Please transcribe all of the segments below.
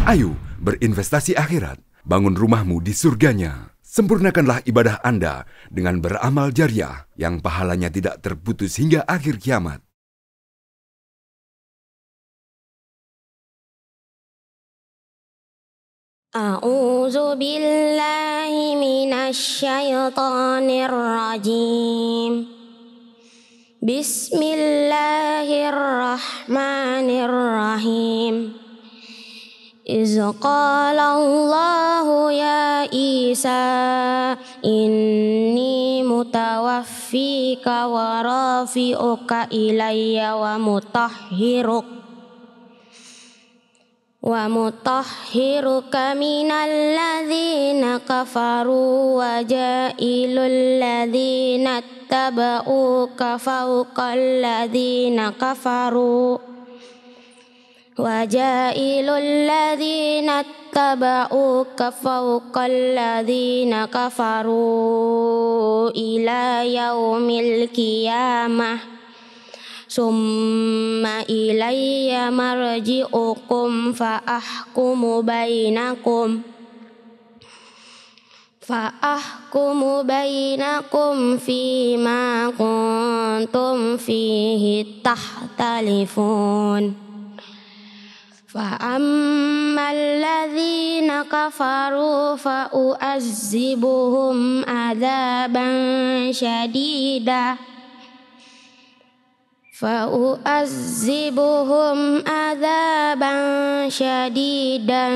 Ayo berinvestasi akhirat, bangun rumahmu di surganya. Sempurnakanlah ibadah Anda dengan beramal jariah yang pahalanya tidak terputus hingga akhir kiamat. A'udzu billahi minasy syaithanir rajim. Bismillahirrahmanirrahim. Iz qala Allahu ya Isa inni mutawaffika wa rafi'uka ilayya wa mutahhiruka minal ladzina kafaru wa ja'ilul ladzina tabauka fawqal ladzina kafaru وَجَائِلُ الَّذِينَ اتَّبَعُوكَ فَوْقَ الَّذِينَ كَفَرُوا إِلَى يَوْمِ الْقِيَامَةِ ثُمَّ إِلَيَّ مَرْجِعُكُمْ فَأَحْكُمُ بَيْنَكُمْ فِيمَا كُنْتُمْ فِيهِ تَخْتَلِفُونَ فَأَمَّا الَّذِينَ كَفَرُوا فَأُعَذِّبُهُمْ عَذَابًا شَدِيدًا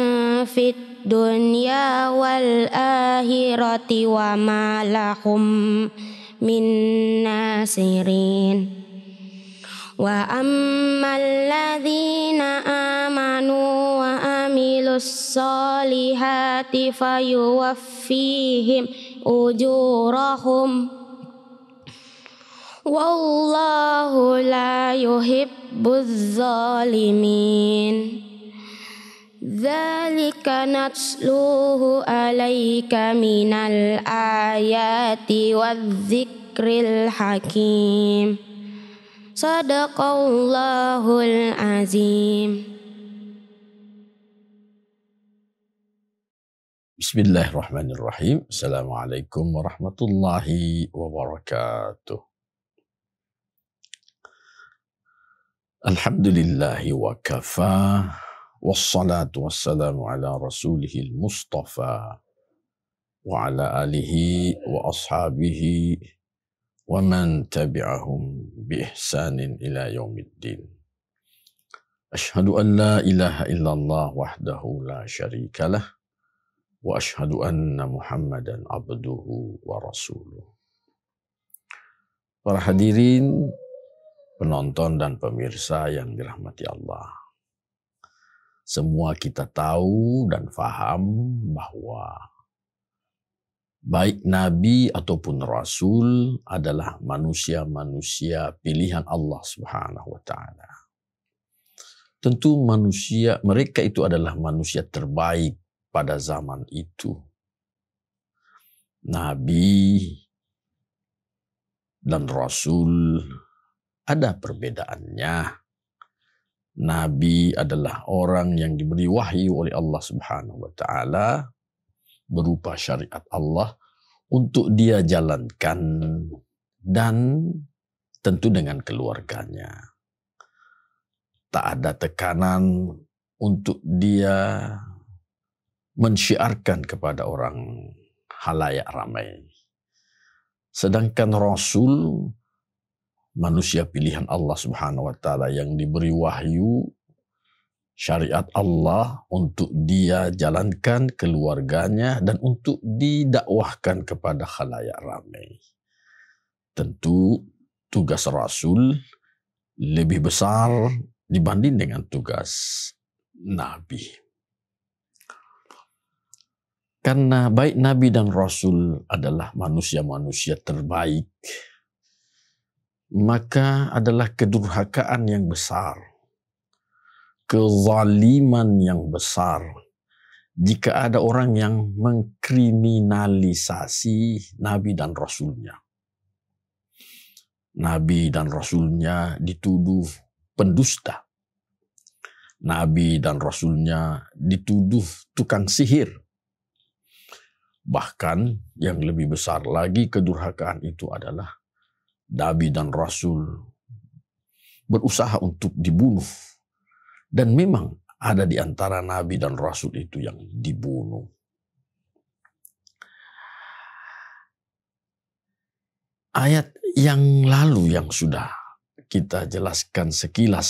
فِي الدُّنْيَا وَالْآخِرَةِ وَمَا لَهُمْ مِنْ نَاصِرِينَ وَأَمَّا الَّذِينَ آمَنُوا وَعَمِلُوا الصَّالِحَاتِ فَيُوَفِّيهِمْ أُجُورَهُمْ وَاللَّهُ لَا يُحِبُّ الظَّالِمِينَ ذَلِكَ نَتْلُوهُ عَلَيْكَ مِنَ الْآيَاتِ وَالذِّكْرِ الْحَكِيمِ Sadaqallahul azim. Bismillahirrahmanirrahim. Assalamualaikum warahmatullahi wabarakatuh. Alhamdulillahi wa kafa. Wassalatu wassalamu ala rasulihil mustafa. Wa ala alihi wa ashabihi. Wa man tabi'ahum bi ihsanin ila yaumiddin. Ashhadu an la ilaha illallah wahdahu la syarikalah wa ashhadu anna Muhammadan abduhu wa rasuluh. Para hadirin, penonton dan pemirsa yang dirahmati Allah. Semua kita tahu dan faham bahwa baik Nabi ataupun Rasul adalah manusia-manusia pilihan Allah Subhanahu wa Ta'ala. Tentu mereka itu adalah manusia terbaik pada zaman itu. Nabi dan Rasul ada perbedaannya. Nabi adalah orang yang diberi wahyu oleh Allah Subhanahu wa Ta'ala berupa syariat Allah untuk dia jalankan dan tentu dengan keluarganya. Tak ada tekanan untuk dia mensyiarkan kepada orang halayak ramai. Sedangkan Rasul, manusia pilihan Allah Subhanahu wa Ta'ala yang diberi wahyu syariat Allah untuk dia jalankan keluarganya dan untuk didakwahkan kepada khalayak ramai. Tentu tugas Rasul lebih besar dibanding dengan tugas Nabi. Karena baik Nabi dan Rasul adalah manusia-manusia terbaik, maka adalah kedurhakaan yang besar, kezaliman yang besar jika ada orang yang mengkriminalisasi Nabi dan Rasulnya. Nabi dan Rasulnya dituduh pendusta. Nabi dan Rasulnya dituduh tukang sihir. Bahkan yang lebih besar lagi kedurhakaan itu adalah Nabi dan Rasul berusaha untuk dibunuh. Dan memang ada di antara Nabi dan Rasul itu yang dibunuh. Ayat yang lalu yang sudah kita jelaskan sekilas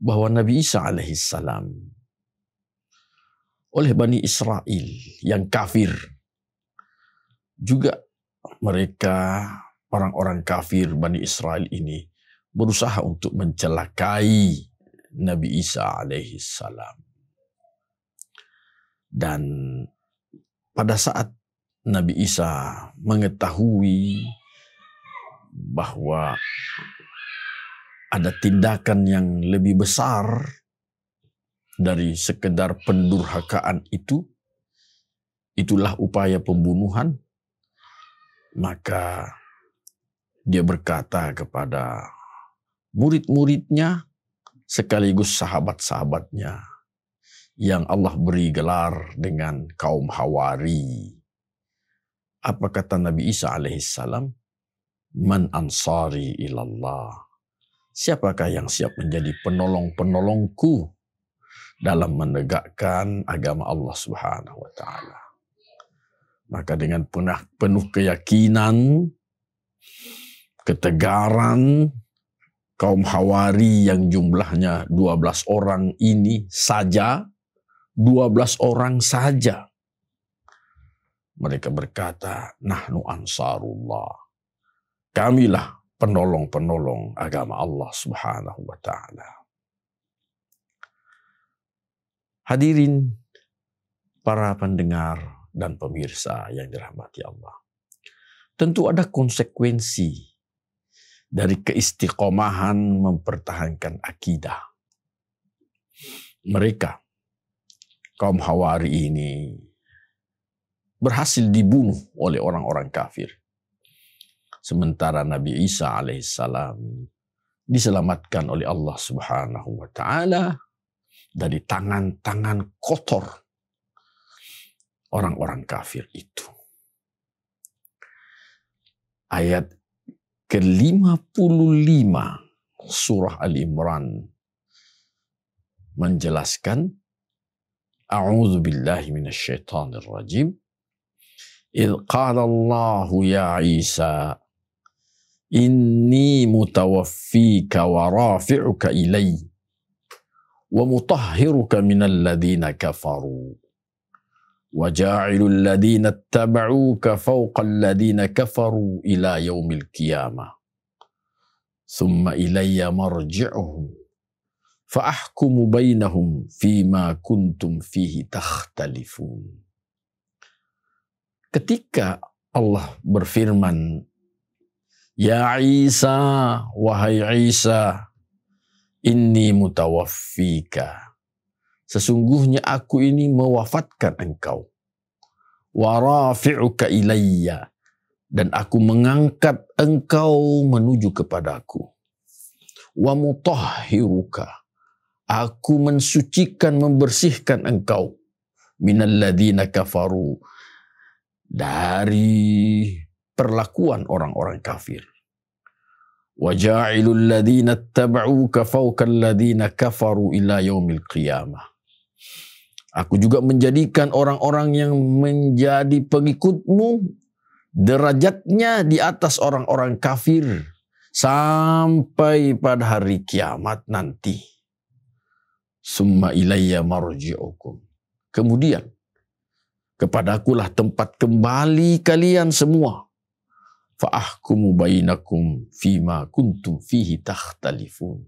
bahwa Nabi Isa alaihissalam oleh Bani Israel yang kafir, juga mereka orang-orang kafir Bani Israel ini berusaha untuk mencelakai Nabi Isa alaihissalam. Dan pada saat Nabi Isa mengetahui bahwa ada tindakan yang lebih besar dari sekedar pendurhakaan itu, itulah upaya pembunuhan, maka dia berkata kepada murid-muridnya sekaligus sahabat-sahabatnya yang Allah beri gelar dengan kaum Hawari. Apa kata Nabi Isa alaihissalam? Man ansari ilallah. Siapakah yang siap menjadi penolong-penolongku dalam menegakkan agama Allah Subhanahu wa taala? Maka dengan penuh keyakinan, ketegaran, kaum Hawari yang jumlahnya 12 orang ini saja, 12 orang saja, mereka berkata, nahnu ansarullah. Kamilah penolong-penolong agama Allah Subhanahu wa taala. Hadirin para pendengar dan pemirsa yang dirahmati Allah. Tentu ada konsekuensi dari keistiqomahan mempertahankan akidah. Mereka, kaum Hawari ini, berhasil dibunuh oleh orang-orang kafir. Sementara Nabi Isa alaihissalam diselamatkan oleh Allah Subhanahu wa taala dari tangan-tangan kotor orang-orang kafir itu. Ayat ke-55 surah Al-Imran menjelaskan, A'udzu billahi minasyaitonir rajim. إذ قال الله يا عيسى إني متوفيك ورافعك إلي ومطهرك من الذين كفروا وجاعل الذين اتبعوك فوق الذين كفروا إلى يوم القيامة ثم إلي مرجعهم فأحكم بينهم فيما كنتم فيه تختلفون. Ketika Allah berfirman, Ya Isa, wahai Isa, inni mutawaffika. Sesungguhnya aku ini mewafatkan engkau. Wa rafi'uka ilayya. Dan aku mengangkat engkau menuju kepadaku. Wa mutahhiruka. Aku mensucikan, membersihkan engkau. Minalladzina kafaru. Dari perlakuan orang-orang kafir. Wa ja'ilul ladzina ittaba'uka fawqal ladzina kafaru ila yaumil qiyamah. Aku juga menjadikan orang-orang yang menjadi pengikutmu derajatnya di atas orang-orang kafir sampai pada hari kiamat nanti. Summa ilayya marji'ukum. Kemudian kepadakulah tempat kembali kalian semua. Fa'ahkumu bainakum fima kuntum fihi takhtalifun.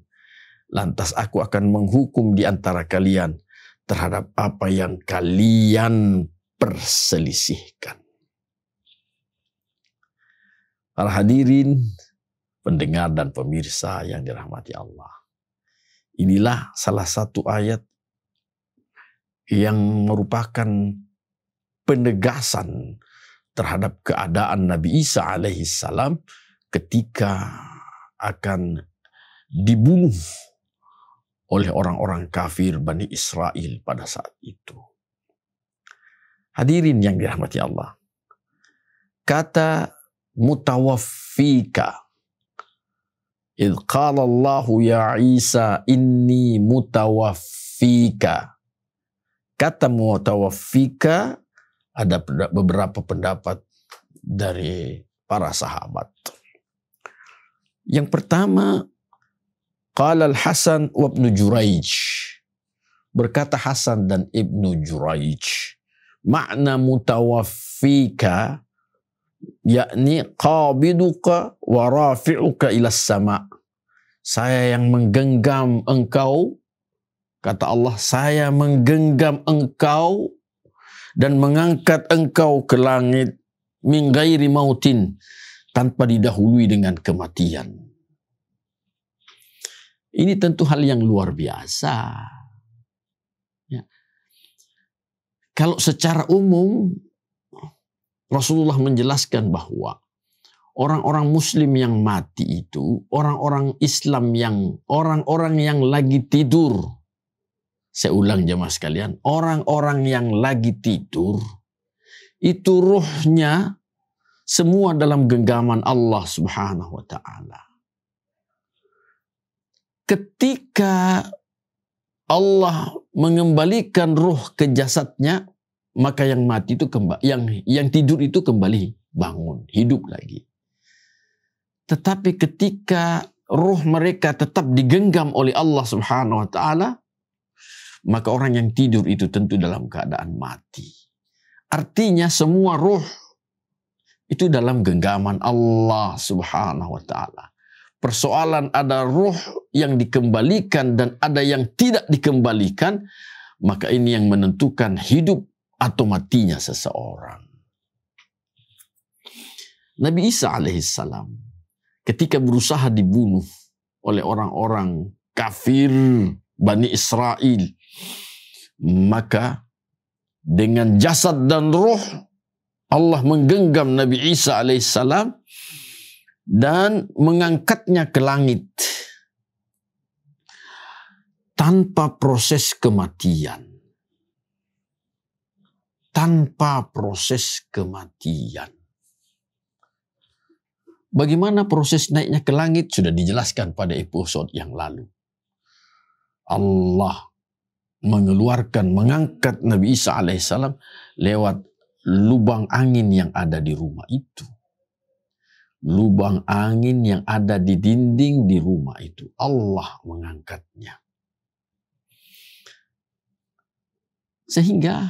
Lantas aku akan menghukum di antara kalian terhadap apa yang kalian perselisihkan. Para hadirin, pendengar dan pemirsa yang dirahmati Allah. Inilah salah satu ayat yang merupakan penegasan terhadap keadaan Nabi Isa alaihissalam ketika akan dibunuh oleh orang-orang kafir Bani Israel pada saat itu. Hadirin yang dirahmati Allah. Kata mutawaffika. Idh qala Allahu ya Isa inni mutawaffika. Kata mutawaffika ada beberapa pendapat dari para sahabat. Yang pertama, qala al-Hasan wa Ibnu Juraij. Berkata Hasan dan Ibnu Juraij, makna mutawaffika yakni qabiduka wa rafi'uka ila sama. Saya yang menggenggam engkau, kata Allah, saya menggenggam engkau dan mengangkat engkau ke langit min ghairi mautin, tanpa didahului dengan kematian. Ini tentu hal yang luar biasa. Ya. Kalau secara umum Rasulullah menjelaskan bahwa orang-orang Muslim yang mati itu orang-orang Islam orang-orang yang lagi tidur. Saya ulang jemaah sekalian, orang-orang yang lagi tidur itu ruhnya semua dalam genggaman Allah Subhanahu wa taala. Ketika Allah mengembalikan ruh ke jasadnya, maka yang mati itu yang tidur itu kembali bangun, hidup lagi. Tetapi ketika ruh mereka tetap digenggam oleh Allah Subhanahu wa taala, maka orang yang tidur itu tentu dalam keadaan mati. Artinya semua ruh itu dalam genggaman Allah Subhanahu wa taala. Persoalan ada ruh yang dikembalikan dan ada yang tidak dikembalikan, maka ini yang menentukan hidup atau matinya seseorang. Nabi Isa alaihissalam ketika berusaha dibunuh oleh orang-orang kafir Bani Israel, maka dengan jasad dan ruh Allah menggenggam Nabi Isa alaihissalam dan mengangkatnya ke langit tanpa proses kematian. Tanpa proses kematian. Bagaimana proses naiknya ke langit sudah dijelaskan pada episode yang lalu. Allah mengangkat Nabi Isa alaihissalam lewat lubang angin yang ada di rumah itu. Lubang angin yang ada di dinding di rumah itu. Allah mengangkatnya. Sehingga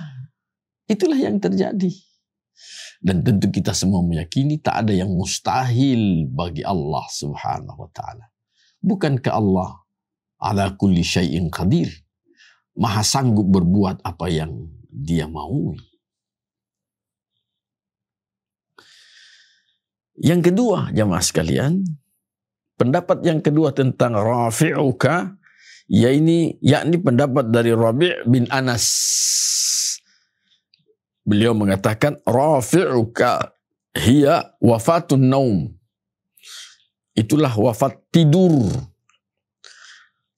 itulah yang terjadi. Dan tentu kita semua meyakini tak ada yang mustahil bagi Allah Subhanahu wa taala. Bukankah Allah ala kulli syai'in qadir? Maha sanggup berbuat apa yang Dia maui. Yang kedua, jamaah sekalian, pendapat yang kedua tentang rafi'uka, yakni pendapat dari Rabi' bin Anas. Beliau mengatakan rafi'uka hiya wafatun naum. Itulah wafat tidur.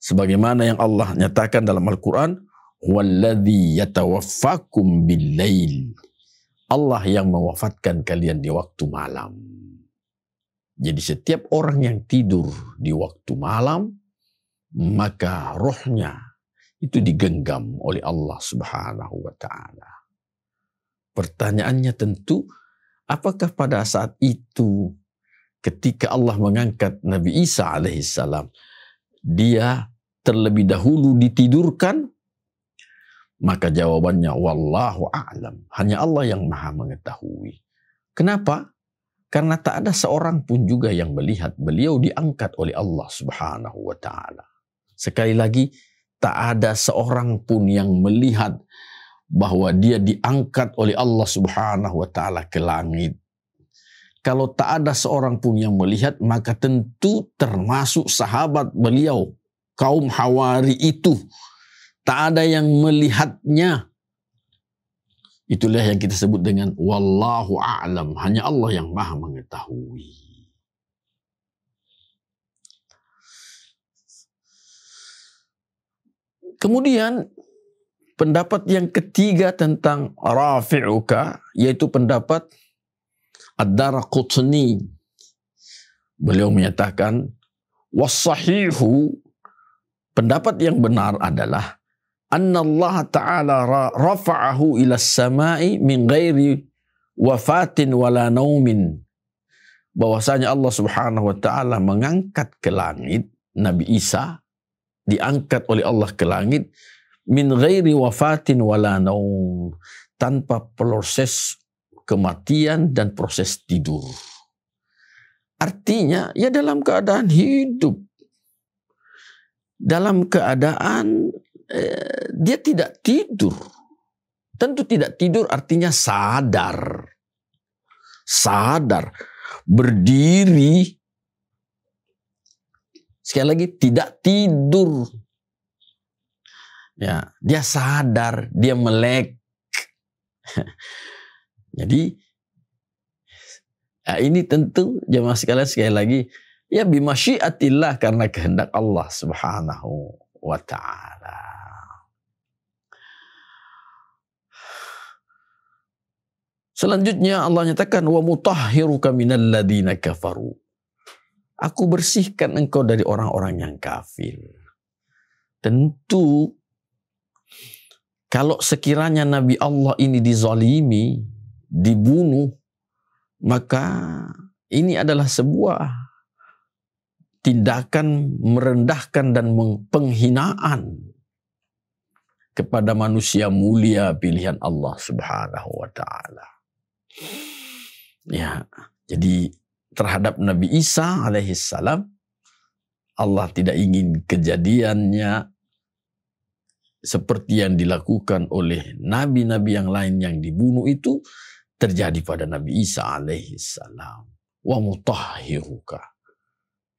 Sebagaimana yang Allah nyatakan dalam Al-Quran, walladzi yatawaffakum bil-lail. Allah yang mewafatkan kalian di waktu malam. Jadi setiap orang yang tidur di waktu malam, maka rohnya itu digenggam oleh Allah Subhanahu wa taala. Pertanyaannya tentu, apakah pada saat itu ketika Allah mengangkat Nabi Isa alaihissalam, dia terlebih dahulu ditidurkan? Maka jawabannya wallahu a'lam. Hanya Allah yang maha mengetahui. Kenapa? Karena tak ada seorang pun juga yang melihat beliau diangkat oleh Allah Subhanahu wa taala. Sekali lagi, tak ada seorang pun yang melihat bahwa dia diangkat oleh Allah Subhanahu wa taala ke langit. Kalau tak ada seorang pun yang melihat, maka tentu termasuk sahabat beliau, kaum Hawari itu. Tak ada yang melihatnya. Itulah yang kita sebut dengan wallahu a'lam. Hanya Allah yang maha mengetahui. Kemudian pendapat yang ketiga tentang rafi'uka, yaitu pendapat Ad-Daraqutni. Beliau menyatakan, was-sahihu, pendapat yang benar adalah anna Allah Ta'ala rafa'ahu ila samai min ghairi wafatin wala naumin. Bahwasanya Allah Subhanahu wa Ta'ala mengangkat ke langit Nabi Isa, diangkat oleh Allah ke langit min ghairi wafatin wala naum, tanpa proses kematian dan proses tidur. Artinya ya dalam keadaan hidup, dalam keadaan dia tidak tidur. Tentu tidak tidur artinya sadar, berdiri. Sekali lagi, tidak tidur. Ya, dia sadar, dia melek. Jadi, ya ini tentu jemaah sekalian, sekali lagi, ya bimasyiatillah, karena kehendak Allah Subhanahu wa Ta'ala. Selanjutnya Allah nyatakan, wa mutahhiruka minal ladina kafaru. Aku bersihkan engkau dari orang-orang yang kafir. Tentu kalau sekiranya Nabi Allah ini dizalimi, dibunuh, maka ini adalah sebuah tindakan merendahkan dan penghinaan kepada manusia mulia pilihan Allah Subhanahu wa Ta'ala. Ya, jadi terhadap Nabi Isa alaihissalam, Allah tidak ingin kejadiannya seperti yang dilakukan oleh nabi-nabi yang lain yang dibunuh itu terjadi pada Nabi Isa alaihissalam. Wa mutahhiruka,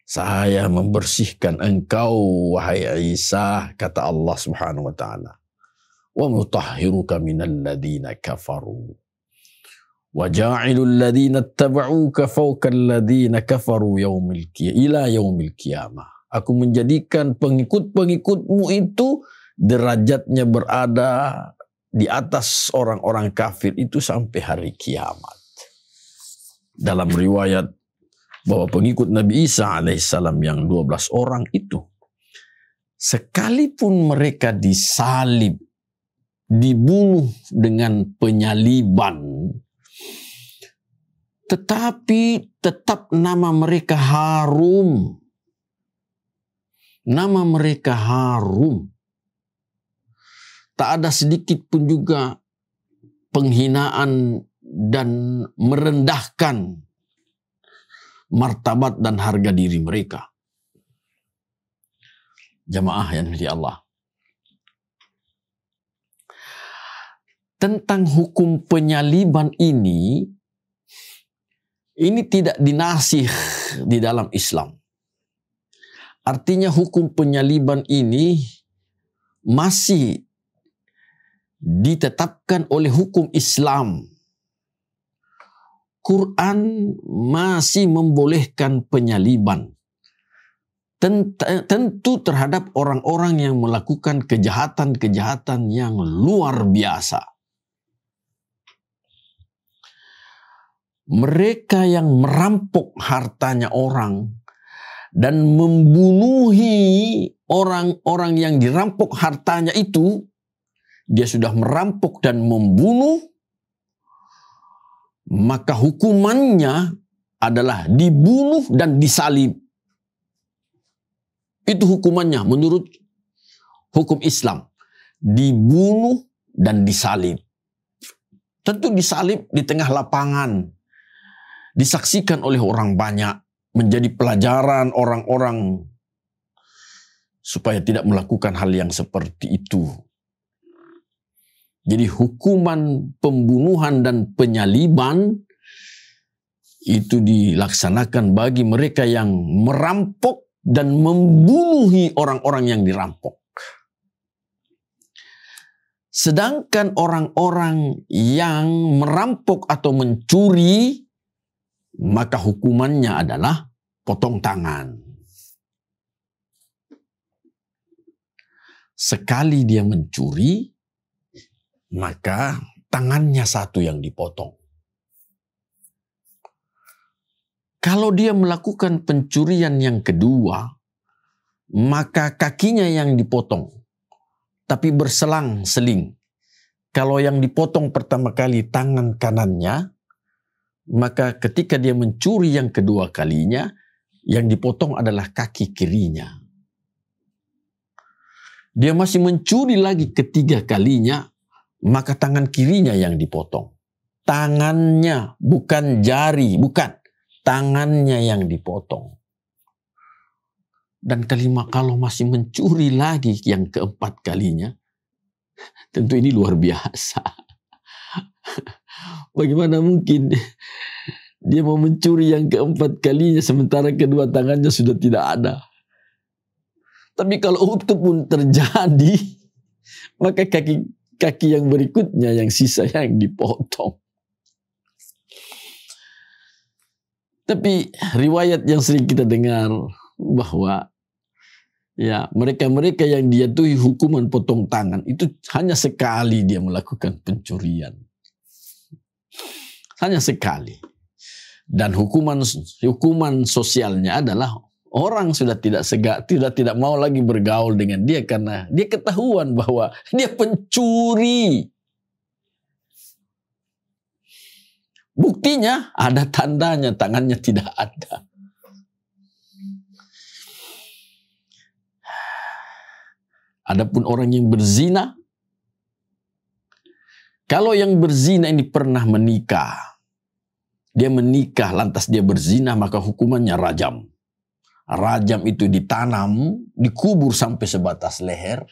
saya membersihkan engkau wahai Isa, kata Allah Subhanahu wa Ta'ala. Wa mutahhiruka minal ladina kafaru. Wa ja'ilul ladina ittaba'uka fawqa alladina kafaru ila yaumil qiyamah. Aku menjadikan pengikut-pengikutmu itu derajatnya berada di atas orang-orang kafir itu sampai hari kiamat. Dalam riwayat bahwa pengikut Nabi Isa alaihissalam yang 12 orang itu, sekalipun mereka disalib, dibunuh dengan penyaliban, tetapi tetap nama mereka harum. Nama mereka harum. Tak ada sedikit pun juga penghinaan dan merendahkan martabat dan harga diri mereka. Jamaah yang dimuliakan Allah. Tentang hukum penyaliban ini tidak dinasih di dalam Islam. Artinya hukum penyaliban ini masih ditetapkan oleh hukum Islam. Quran masih membolehkan penyaliban. Tentu terhadap orang-orang yang melakukan kejahatan-kejahatan yang luar biasa. Mereka yang merampok hartanya orang dan membunuhi orang-orang yang dirampok hartanya itu, dia sudah merampok dan membunuh, maka hukumannya adalah dibunuh dan disalib. Itu hukumannya menurut hukum Islam. Dibunuh dan disalib. Tentu disalib di tengah lapangan. Disaksikan oleh orang banyak, menjadi pelajaran orang-orang supaya tidak melakukan hal yang seperti itu. Jadi hukuman pembunuhan dan penyaliban itu dilaksanakan bagi mereka yang merampok dan membunuhi orang-orang yang dirampok. Sedangkan orang-orang yang merampok atau mencuri, maka hukumannya adalah potong tangan. sekali dia mencuri, maka tangannya satu yang dipotong. Kalau dia melakukan pencurian yang kedua, maka kakinya yang dipotong, tapi berselang-seling. Kalau yang dipotong pertama kali tangan kanannya, maka ketika dia mencuri yang kedua kalinya, yang dipotong adalah kaki kirinya. Dia masih mencuri lagi ketiga kalinya, maka tangan kirinya yang dipotong. Tangannya, bukan jari, bukan. Tangannya yang dipotong. Dan kelima, kalau masih mencuri lagi yang keempat kalinya, tentu ini luar biasa. Bagaimana mungkin dia mau mencuri yang keempat kalinya sementara kedua tangannya sudah tidak ada. Tapi kalau itu pun terjadi, maka kaki yang berikutnya, yang sisa yang dipotong. Tapi riwayat yang sering kita dengar bahwa ya mereka-mereka yang dijatuhi hukuman potong tangan itu hanya sekali dia melakukan pencurian. Hanya sekali. Dan hukuman sosialnya adalah orang sudah tidak mau lagi bergaul dengan dia karena dia ketahuan bahwa dia pencuri. Buktinya ada tandanya, tangannya tidak ada. Adapun orang yang berzina, kalau yang berzina ini pernah menikah, dia menikah lantas dia berzina, maka hukumannya rajam. Rajam itu ditanam, dikubur sampai sebatas leher.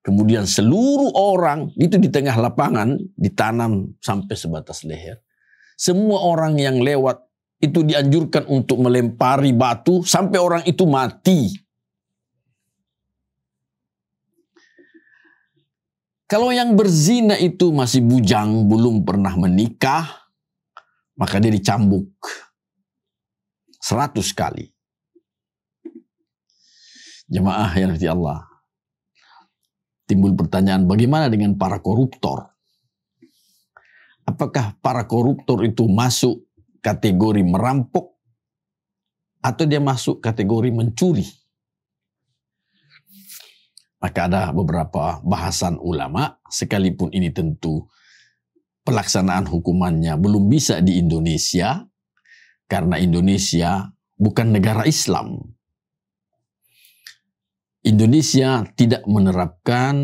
Kemudian seluruh orang itu di tengah lapangan ditanam sampai sebatas leher. Semua orang yang lewat itu dianjurkan untuk melempari batu sampai orang itu mati. Kalau yang berzina itu masih bujang, belum pernah menikah, maka dia dicambuk 100 kali. Jemaah yang dirahmati Allah. Timbul pertanyaan, bagaimana dengan para koruptor? Apakah para koruptor itu masuk kategori merampok atau dia masuk kategori mencuri? Maka ada beberapa bahasan ulama, sekalipun ini tentu pelaksanaan hukumannya belum bisa di Indonesia, karena Indonesia bukan negara Islam. Indonesia tidak menerapkan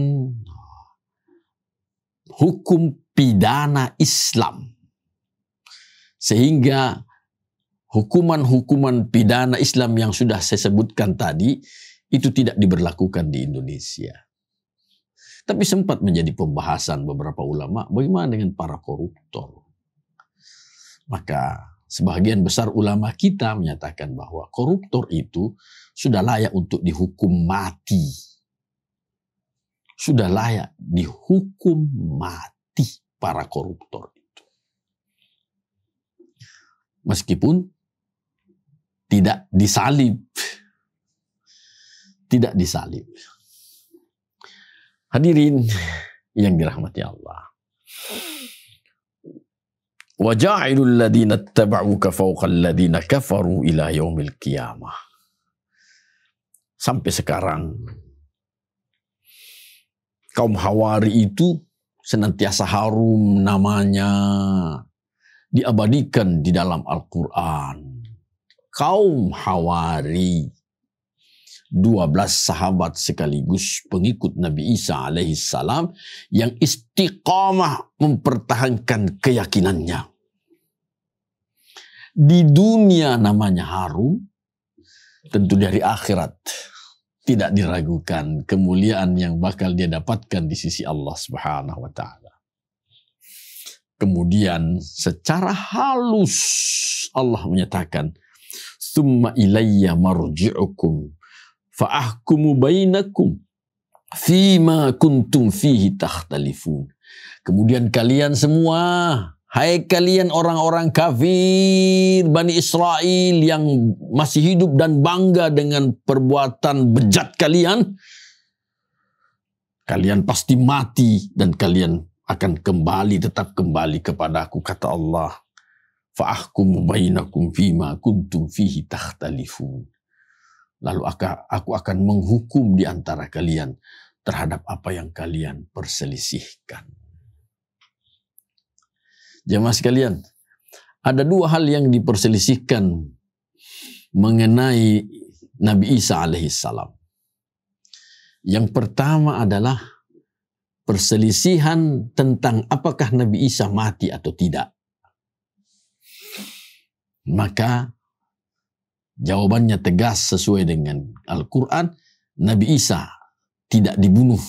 hukum pidana Islam. Sehingga hukuman-hukuman pidana Islam yang sudah saya sebutkan tadi, itu tidak diberlakukan di Indonesia. Tapi sempat menjadi pembahasan beberapa ulama, bagaimana dengan para koruptor? Maka sebagian besar ulama kita menyatakan bahwa koruptor itu sudah layak untuk dihukum mati. Sudah layak dihukum mati para koruptor itu. Meskipun tidak disalib. Tidak disalib. Hadirin yang dirahmati Allah. وَجَعِلُ الَّذِينَ اتَّبَعُوكَ فَوْقَ الَّذِينَ كَفَرُوا إِلَى يَوْمِ الْقِيَامَةِ. Sampai sekarang, kaum Hawari itu senantiasa harum namanya, diabadikan di dalam Al-Quran. Kaum Hawari, 12 sahabat sekaligus pengikut Nabi Isa alaihissalam yang istiqamah mempertahankan keyakinannya. Di dunia namanya harum, tentu dari akhirat tidak diragukan kemuliaan yang bakal dia dapatkan di sisi Allah Subhanahu wa taala. Kemudian secara halus Allah menyatakan, "Tsumma ilayya marji'ukum fa'ahkumu bainakum fima kuntum fihi takhtalifun." Kemudian kalian semua, hai kalian orang-orang kafir Bani Israel yang masih hidup dan bangga dengan perbuatan bejat kalian, Kalian pasti mati dan kalian akan tetap kembali kepadaku, kata Allah. Fa'ahkumu bainakum fima kuntum fihi takhtalifun. Lalu aku akan menghukum di antara kalian terhadap apa yang kalian perselisihkan. Jemaah sekalian, ada dua hal yang diperselisihkan mengenai Nabi Isa alaihissalam. Yang pertama adalah perselisihan tentang apakah Nabi Isa mati atau tidak. Maka jawabannya tegas sesuai dengan Al-Quran, Nabi Isa tidak dibunuh.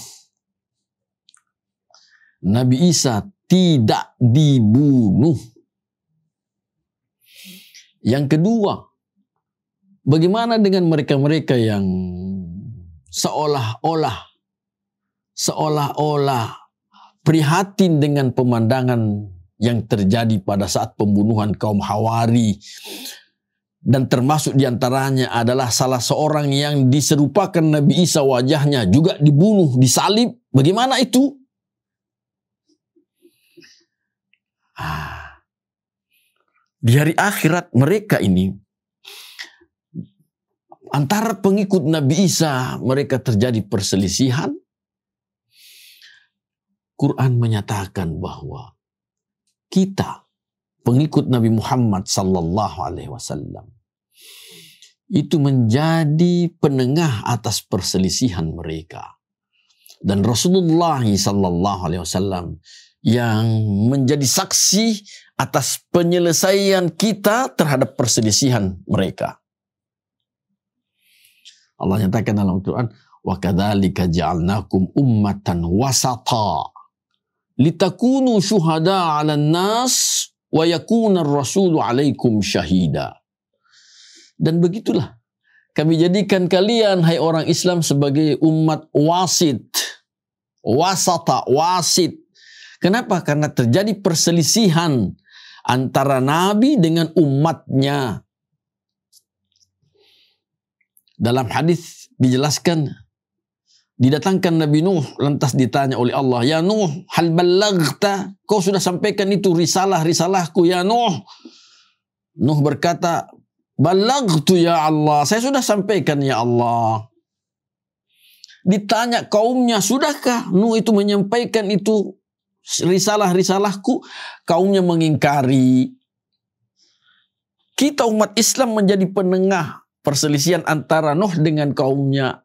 Nabi Isa tidak dibunuh. Yang kedua, bagaimana dengan mereka-mereka yang seolah-olah prihatin dengan pemandangan yang terjadi pada saat pembunuhan kaum Hawari, dan termasuk diantaranya adalah salah seorang yang diserupakan Nabi Isa wajahnya juga dibunuh, disalib. Bagaimana itu? Di hari akhirat mereka ini, antara pengikut Nabi Isa mereka terjadi perselisihan. Quran menyatakan bahwa kita, pengikut Nabi Muhammad sallallahu alaihi wasallam, itu menjadi penengah atas perselisihan mereka. Dan Rasulullah sallallahu alaihi wasallam yang menjadi saksi atas penyelesaian kita terhadap perselisihan mereka. Allah nyatakan dalam Al-Quran, wa kadzalika ja'alnakum ummatan wasata litakunu syuhada 'alan nas wa yakuna ar-rasulu 'alaikum syahida. Dan begitulah kami jadikan kalian, hai orang Islam, sebagai umat wasit. Wasata, wasit. Kenapa? Karena terjadi perselisihan antara Nabi dengan umatnya. Dalam hadis dijelaskan, didatangkan Nabi Nuh, lantas ditanya oleh Allah, ya Nuh, hal ballaghta? Kau sudah sampaikan itu risalahku ya Nuh? Nuh berkata, ballaghtu ya Allah, saya sudah sampaikan ya Allah. Ditanya kaumnya, sudahkah Nuh itu menyampaikan itu risalahku? Kaumnya mengingkari. Kita umat Islam menjadi penengah perselisihan antara Nuh dengan kaumnya.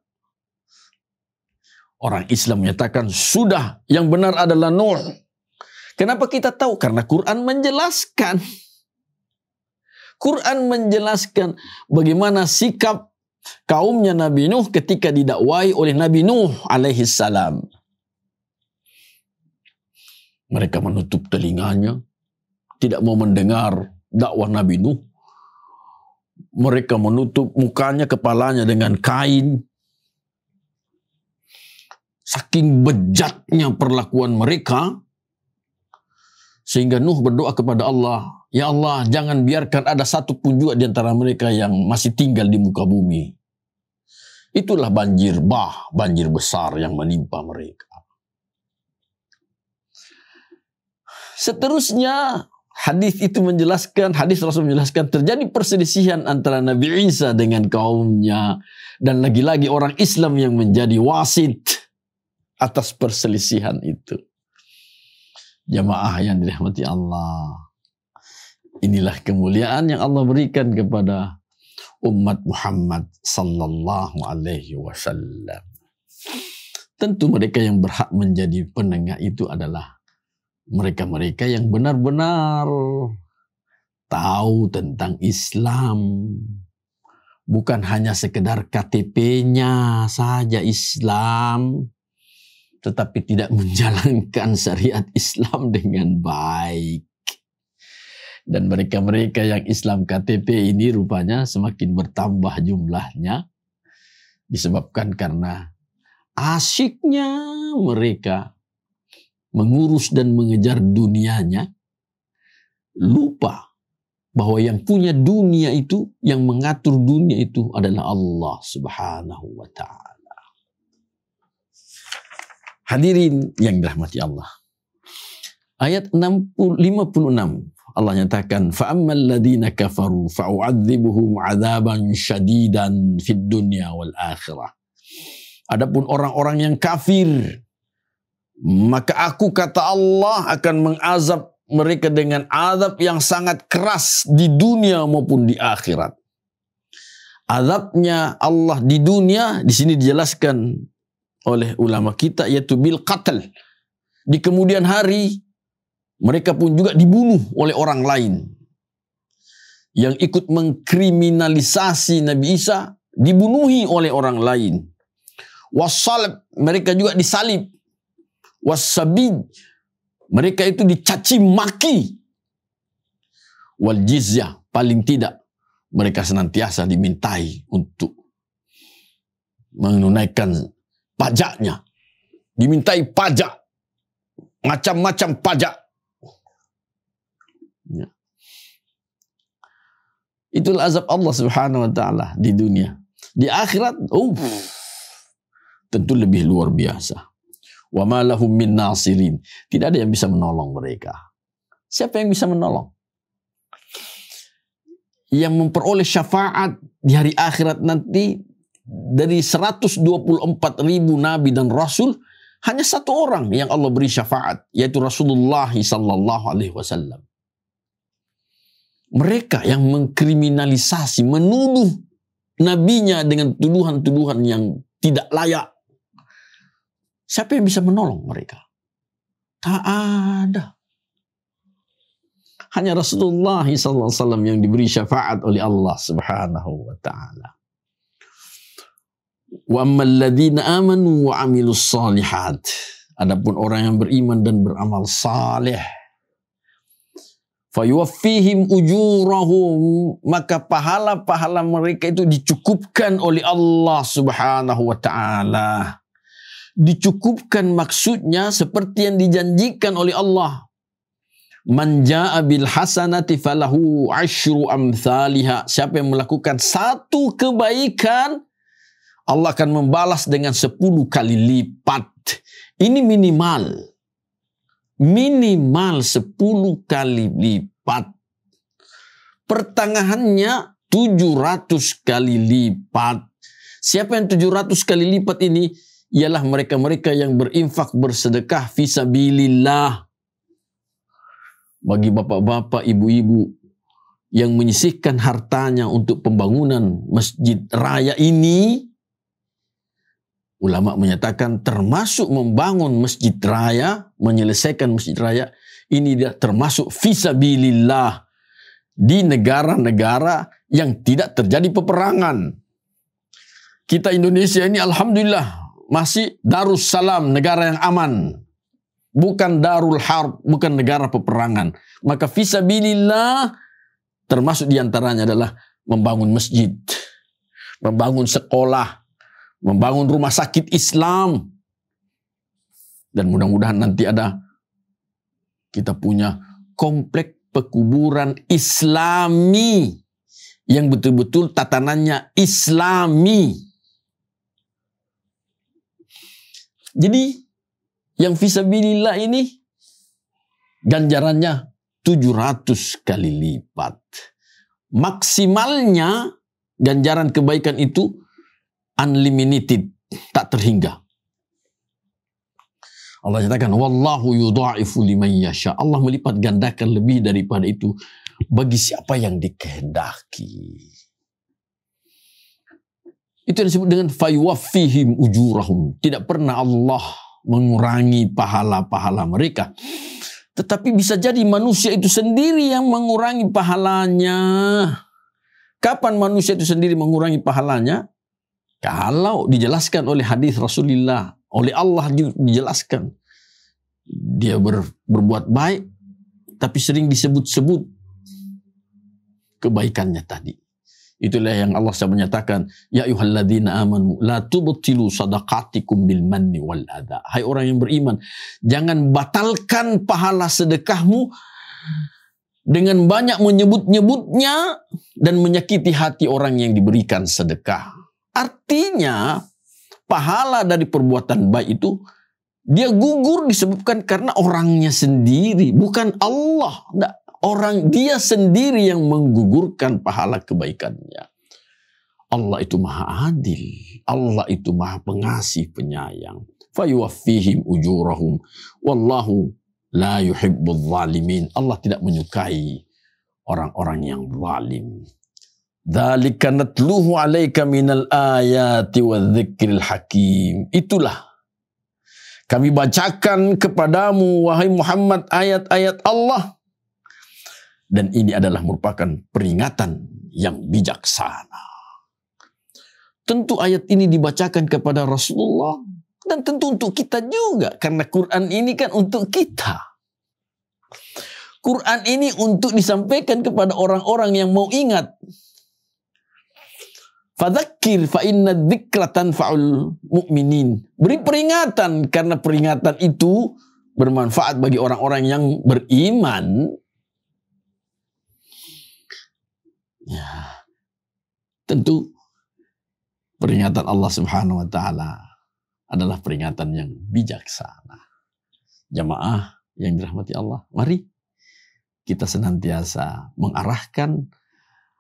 Orang Islam menyatakan sudah, yang benar adalah Nuh. Kenapa kita tahu? Karena Quran menjelaskan. Quran menjelaskan bagaimana sikap kaumnya Nabi Nuh ketika didakwai oleh Nabi Nuh alaihi salam. Mereka menutup telinganya, tidak mau mendengar dakwah Nabi Nuh. Mereka menutup mukanya, kepalanya dengan kain. Saking bejatnya perlakuan mereka, sehingga Nuh berdoa kepada Allah, ya Allah, jangan biarkan ada satu pun juga di antara mereka yang masih tinggal di muka bumi. Itulah banjir besar yang menimpa mereka. Seterusnya, hadis itu menjelaskan, hadis Rasul menjelaskan terjadi perselisihan antara Nabi Isa dengan kaumnya, dan lagi-lagi orang Islam yang menjadi wasit atas perselisihan itu. Jamaah yang dirahmati Allah, inilah kemuliaan yang Allah berikan kepada umat Muhammad sallallahu alaihi wasallam. Tentu mereka yang berhak menjadi penengah itu adalah mereka-mereka yang benar-benar tahu tentang Islam. Bukan hanya sekedar KTP-nya saja Islam, tetapi tidak menjalankan syariat Islam dengan baik. Dan mereka-mereka yang Islam KTP ini rupanya semakin bertambah jumlahnya, disebabkan karena asyiknya mereka mengurus dan mengejar dunianya, lupa bahwa yang punya dunia itu, yang mengatur dunia itu adalah Allah Subhanahu wa ta'ala. Hadirin yang dirahmati Allah. Ayat 56 Allah nyatakan, فَأَمَّا الَّذِينَ كَفَرُوا فَأُعَذِّبُهُمْ عَذَابًا شَدِيدًا فِي الدُّنْيَا وَالْآخِرَةِ. Adapun orang-orang yang kafir, maka aku, kata Allah, akan mengazab mereka dengan azab yang sangat keras di dunia maupun di akhirat. Azabnya Allah di dunia di sini dijelaskan oleh ulama kita yaitu bil qatl. Di kemudian hari mereka pun juga dibunuh oleh orang lain yang ikut mengkriminalisasi Nabi Isa, dibunuhi oleh orang lain. Wassalab, mereka juga disalib. Wassabid, mereka itu dicaci maki. Wal jizyah, paling tidak mereka senantiasa dimintai untuk menunaikan pajaknya. Dimintai pajak, macam-macam pajak. Ya. Itulah azab Allah Subhanahu wa taala di dunia. Di akhirat, tentu lebih luar biasa. Wa ma lahum min nasirin. Tidak ada yang bisa menolong mereka. Siapa yang bisa menolong? Yang memperoleh syafaat di hari akhirat nanti dari 124.000 nabi dan rasul, hanya satu orang yang Allah beri syafaat, yaitu Rasulullah sallallahu alaihi wasallam. Mereka yang mengkriminalisasi, menuduh nabinya dengan tuduhan-tuduhan yang tidak layak. Siapa yang bisa menolong mereka? Tak ada. Hanya Rasulullah SAW yang diberi syafaat oleh Allah Subhanahu wa ta'ala. Wa ammal ladzina amanu wa amilus shalihat. Adapun orang yang beriman dan beramal saleh, fayuwaffihim ujurahum, maka pahala-pahala mereka itu dicukupkan oleh Allah Subhanahu wa ta'ala. Dicukupkan maksudnya seperti yang dijanjikan oleh Allah. Man jaa bil hasanati falahu asyru amthaliha. Siapa yang melakukan satu kebaikan, Allah akan membalas dengan 10 kali lipat. Ini minimal. Minimal 10 kali lipat. Pertengahannya 700 kali lipat. Siapa yang 700 kali lipat ini? Ialah mereka-mereka yang berinfak, bersedekah fisabilillah. Bagi bapak-bapak, ibu-ibu yang menyisihkan hartanya untuk pembangunan masjid raya ini, ulama menyatakan termasuk membangun masjid raya, menyelesaikan masjid raya, ini dia termasuk fisabilillah di negara-negara yang tidak terjadi peperangan. Kita Indonesia ini alhamdulillah masih Darussalam, negara yang aman. Bukan Darul Harb, bukan negara peperangan. Maka fisabilillah termasuk diantaranya adalah membangun masjid, membangun sekolah, membangun rumah sakit Islam. Dan mudah-mudahan nanti kita punya komplek pekuburan Islami yang betul-betul tatanannya Islami. Jadi yang fisabilillah ini ganjarannya 700 kali lipat. Maksimalnya ganjaran kebaikan itu unlimited, tak terhingga. Allah katakan wallahu yudha'ifu liman yasha. Allah melipat gandakan lebih daripada itu bagi siapa yang dikehendaki. Itu yang disebut dengan fayuwaffihim ujurahum. Tidak pernah Allah mengurangi pahala-pahala mereka. Tetapi bisa jadi manusia itu sendiri yang mengurangi pahalanya. Kapan manusia itu sendiri mengurangi pahalanya? Kalau dijelaskan oleh hadis Rasulullah, oleh Allah dijelaskan. Dia berbuat baik, tapi sering disebut-sebut kebaikannya tadi. Itulah yang Allah SWT menyatakan, ya ayyuhalladzina amanu la tubtilu sadaqatikum bil manni wal adha. Hai orang yang beriman, jangan batalkan pahala sedekahmu dengan banyak menyebut-nyebutnya dan menyakiti hati orang yang diberikan sedekah. Artinya pahala dari perbuatan baik itu Dia gugur disebabkan karena orangnya sendiri, bukan Allah. Orang dia sendiri yang menggugurkan pahala kebaikannya. Allah itu maha adil. Allah itu maha pengasih penyayang. Fayuwaffihim ujurahum. Wallahu la yuhibbul zalimin. Allah tidak menyukai orang-orang yang zalim. Dzalika natluhu 'alaika minal ayati wadh-dzikril hakim. Itulah kami bacakan kepadamu wahai Muhammad ayat-ayat Allah. Dan ini adalah merupakan peringatan yang bijaksana. Tentu ayat ini dibacakan kepada Rasulullah dan tentu untuk kita juga karena Quran ini kan untuk kita. Quran ini untuk disampaikan kepada orang-orang yang mau ingat. Fadzakir fa inna dzikra tanfa'ul mu'minin. Beri peringatan karena peringatan itu bermanfaat bagi orang-orang yang beriman. Ya. Tentu peringatan Allah Subhanahu wa taala adalah peringatan yang bijaksana. Jamaah yang dirahmati Allah, mari kita senantiasa mengarahkan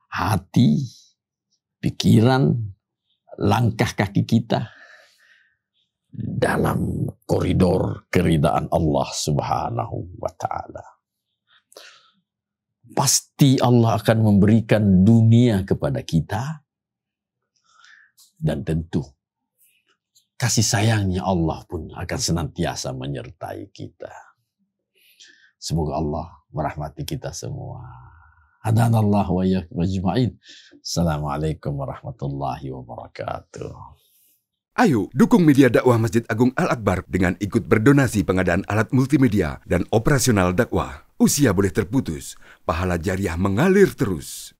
hati, pikiran, langkah kaki kita dalam koridor keridaan Allah Subhanahu wa taala. Pasti Allah akan memberikan dunia kepada kita dan tentu kasih sayangnya Allah pun akan senantiasa menyertai kita. Semoga Allah merahmati kita semua. Hadanallah wa iyyakum ajma'in. Assalamualaikum warahmatullahi wabarakatuh. Ayo dukung media dakwah Masjid Agung Al-Akbar dengan ikut berdonasi pengadaan alat multimedia dan operasional dakwah. Usia boleh terputus, pahala jariah mengalir terus.